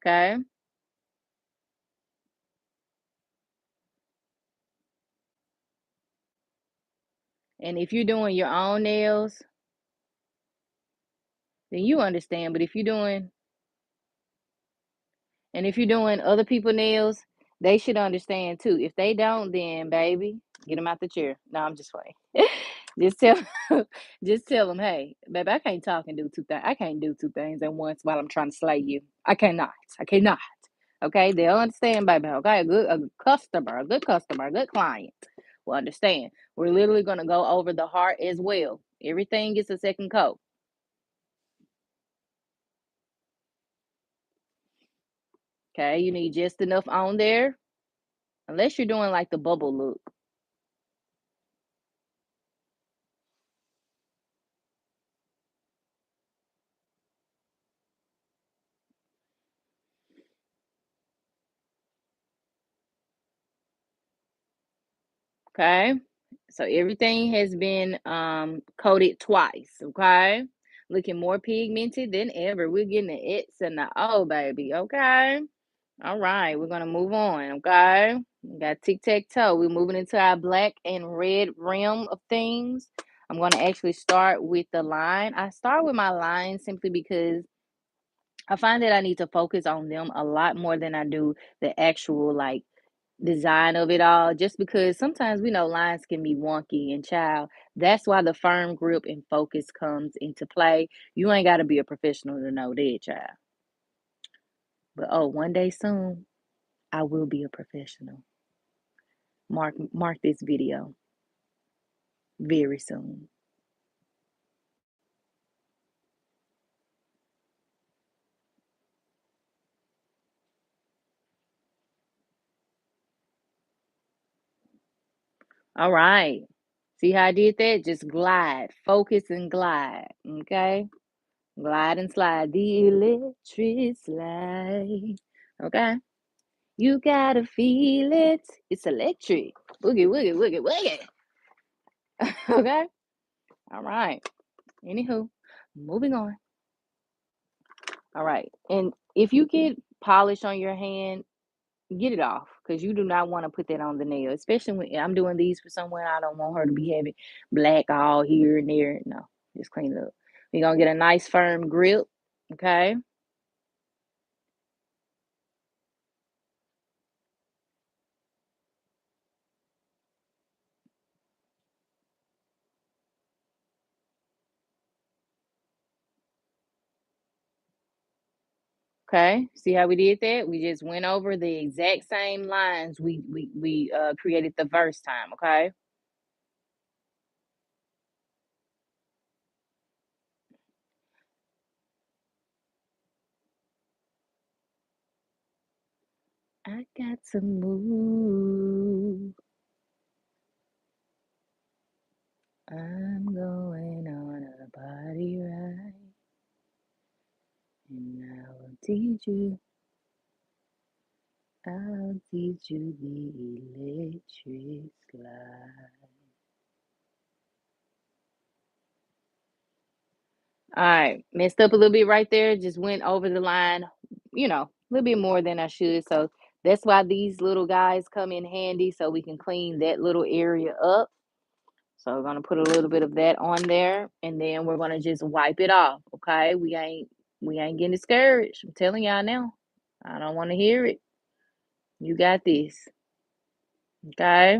Okay, and if you're doing your own nails, then you understand. But if you're doing other people nails, they should understand too. If they don't, then baby, get them out the chair. No, I'm just playing. just tell, just tell them, hey, baby, I can't talk and do two things. I can't do two things at once while I'm trying to slay you. I cannot. I cannot. Okay, they'll understand, baby. Okay, a customer, a good customer, a good client will understand. We're literally gonna go over the heart as well. Everything gets a second coat. Okay, you need just enough on there, unless you're doing like the bubble look. Okay, so everything has been coated twice. Okay, looking more pigmented than ever. We're getting the X and the O, baby. Okay, all right, we're gonna move on. Okay, we got tic tac toe. We're moving into our black and red realm of things. I'm gonna actually start with the line. I start with my line simply because I find that I need to focus on them a lot more than I do the actual like design of it all, just because sometimes we know lines can be wonky and child. That's why the firm grip and focus comes into play. You ain't got to be a professional to know that, child. But oh, one day soon, I will be a professional. Mark this video very soon. All right. See how I did that? Just glide, focus and glide. Okay? Glide and slide. The electric slide. Okay? You gotta feel it. It's electric. Boogie, woogie, woogie, woogie. Okay? All right. Anywho, moving on. All right. And if you get polish on your hand, get it off because you do not want to put that on the nail, especially when I'm doing these for someone. I don't want her to be having black all here and there. No, just clean it up. We're going to get a nice firm grip. Okay. Okay. See how we did that? We just went over the exact same lines we created the first time. Okay. I got to move. I'm going on a body ride, and I will teach you. I'll teach you the electric slide. All right, messed up a little bit right there. Just went over the line, a little bit more than I should. So that's why these little guys come in handy so we can clean that little area up. So we're gonna put a little bit of that on there, and then we're gonna just wipe it off. Okay, we ain't getting discouraged. I'm telling y'all now. I don't want to hear it. You got this. Okay,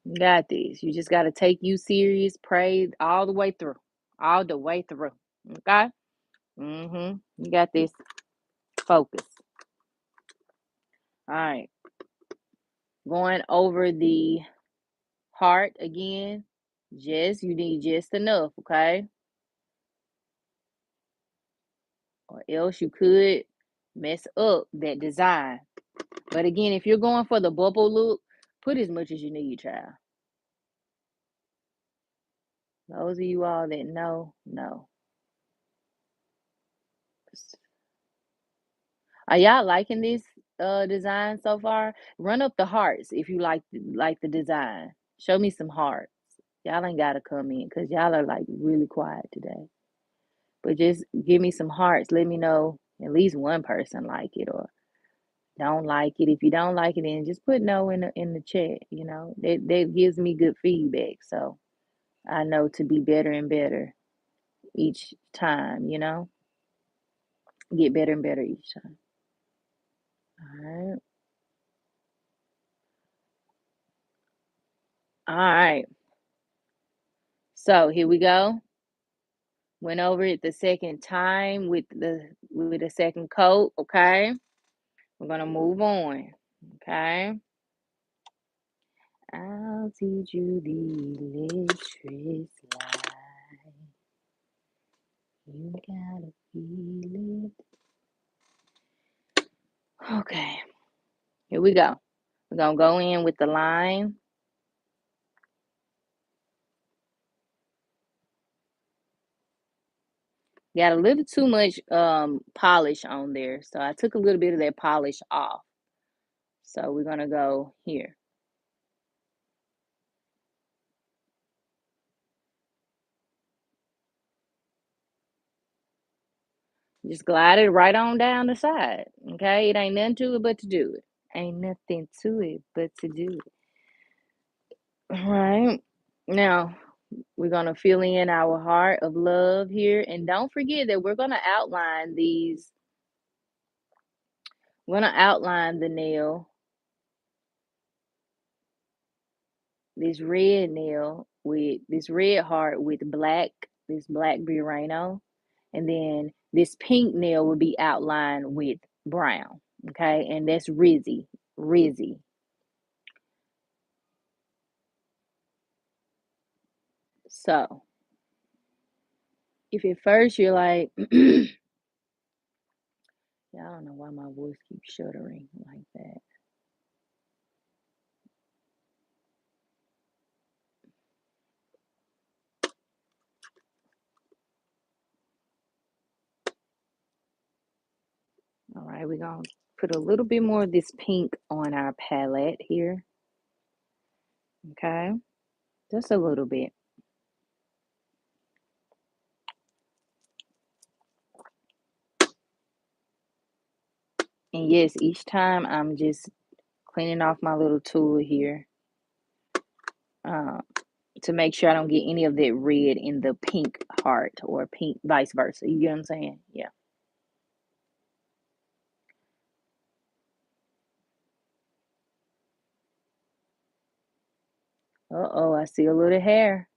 you got this. You just gotta take you serious. Pray all the way through, all the way through. Okay. You got this. Focus. All right. Going over the heart again. You need just enough. Okay. Or else you could mess up that design. But again, if you're going for the bubble look, put as much as you need, child. Those of you all that know. Are y'all liking this design so far? Run up the hearts if you like the design. Show me some hearts. Y'all ain't gotta come in because y'all are like really quiet today. But just give me some hearts. Let me know at least one person like it or don't like it. If you don't like it, then just put no in the chat. That gives me good feedback. So I know to be better and better each time. Get better and better each time. All right. All right. So here we go. Went over it the second time with the second coat. Okay. We're gonna move on. Okay. I'll teach you the electric slide. You gotta feel it. Okay. Here we go. We're gonna go in with the line. Got a little too much polish on there, so I took a little bit of that polish off. So we're gonna go here. Just glide it right on down the side. Okay, it ain't nothing to it but to do it. Ain't nothing to it but to do it. All right. Now we're gonna fill in our heart of love here, and don't forget that we're gonna outline these. We're gonna outline the nail, this red nail with this red heart with this black burano, and then this pink nail will be outlined with brown. Okay, and that's Rizzy. So if at first you're like, yeah, I don't know why my voice keeps shuddering like that. right, we're going to put a little bit more of this pink on our palette here. Okay, just a little bit. And yes, each time I'm just cleaning off my little tool here uh, to make sure I don't get any of that red in the pink heart or pink vice versa. You get what I'm saying? Yeah. Uh-oh, I see a little hair.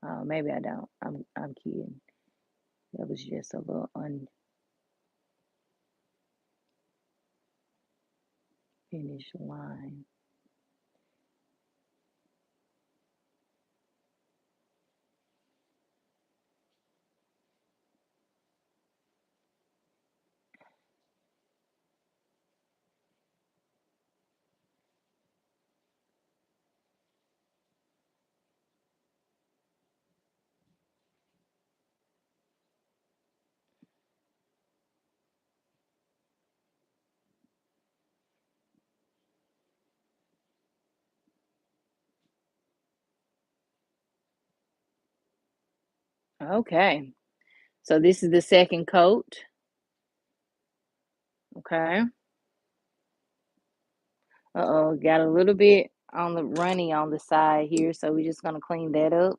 Oh, maybe I don't. I'm kidding. That was just a little unfinished line. Okay. So this is the second coat. Okay. Uh-oh, got a little bit on the runny on the side here, so we're just gonna clean that up.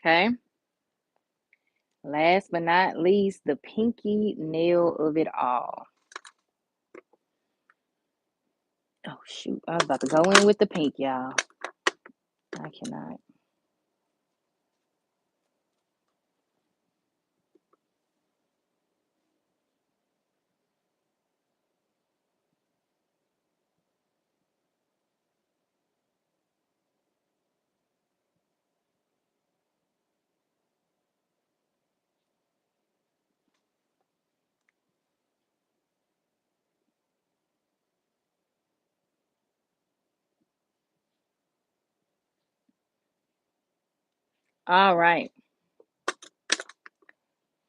Okay. Last but not least, the pinky nail of it all. Oh shoot, I was about to go in with the pink, y'all. I cannot. All right.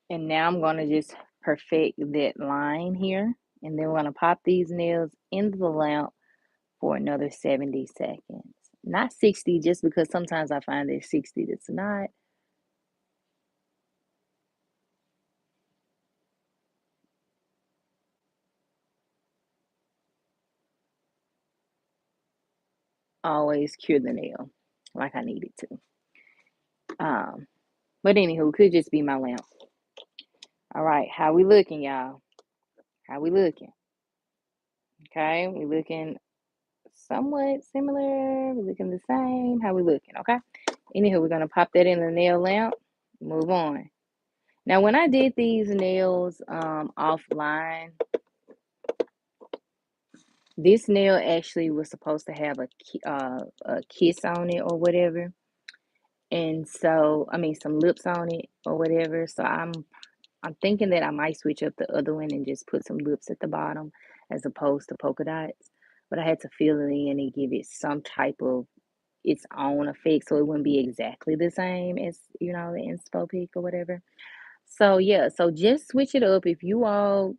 And now I'm gonna just perfect that line here. And then we're gonna pop these nails into the lamp for another 70 seconds. Not 60, just because sometimes I find that 60 that's not always cure the nail like I need it to. But anywho, could just be my lamp. All right, how we looking, y'all? How we looking? Okay, we looking somewhat similar. We looking the same. How we looking? Okay. Anywho, we're gonna pop that in the nail lamp. Move on. Now, when I did these nails offline, this nail actually was supposed to have a kiss on it or whatever, and so I mean some lips on it or whatever. So I'm thinking that I might switch up the other one and just put some lips at the bottom as opposed to polka dots. But I had to fill it in and give it some type of its own effect so it wouldn't be exactly the same as, the Inspo pick or whatever. So yeah, so just switch it up. If you all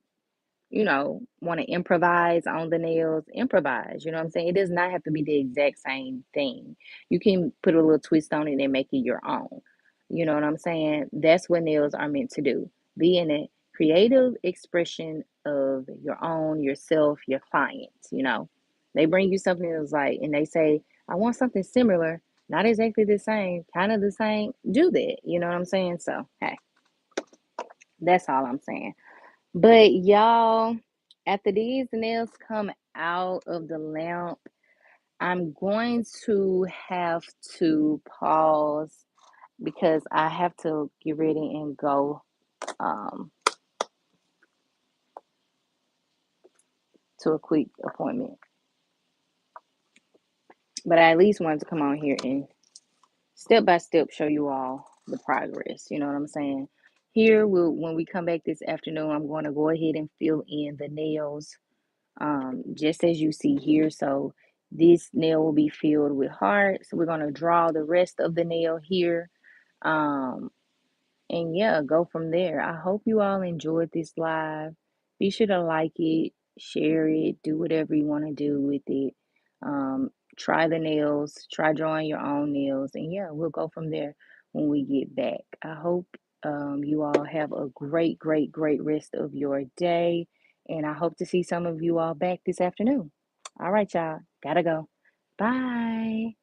want to improvise on the nails, improvise. You know what I'm saying? It does not have to be the exact same thing. You can put a little twist on it and make it your own. You know what I'm saying? That's what nails are meant to do. Be in a creative expression of your own, yourself, your clients. They bring you something that's like, and they say, I want something similar, not exactly the same, kind of the same. Do that. You know what I'm saying? So, hey, that's all I'm saying. But y'all, after these nails come out of the lamp, I'm going to have to pause because I have to get ready and go um, to a quick appointment. But I at least wanted to come on here and step by step show you all the progress. You know what I'm saying? Here, when we come back this afternoon, I'm going to go ahead and fill in the nails, just as you see here. So this nail will be filled with hearts. We're going to draw the rest of the nail here. Um, and yeah, go from there. I hope you all enjoyed this live. Be sure to like it, share it, do whatever you want to do with it. Try the nails, try drawing your own nails, and yeah, we'll go from there when we get back. I hope you all have a great, great, great rest of your day, and I hope to see some of you all back this afternoon. All right, y'all, gotta go. Bye.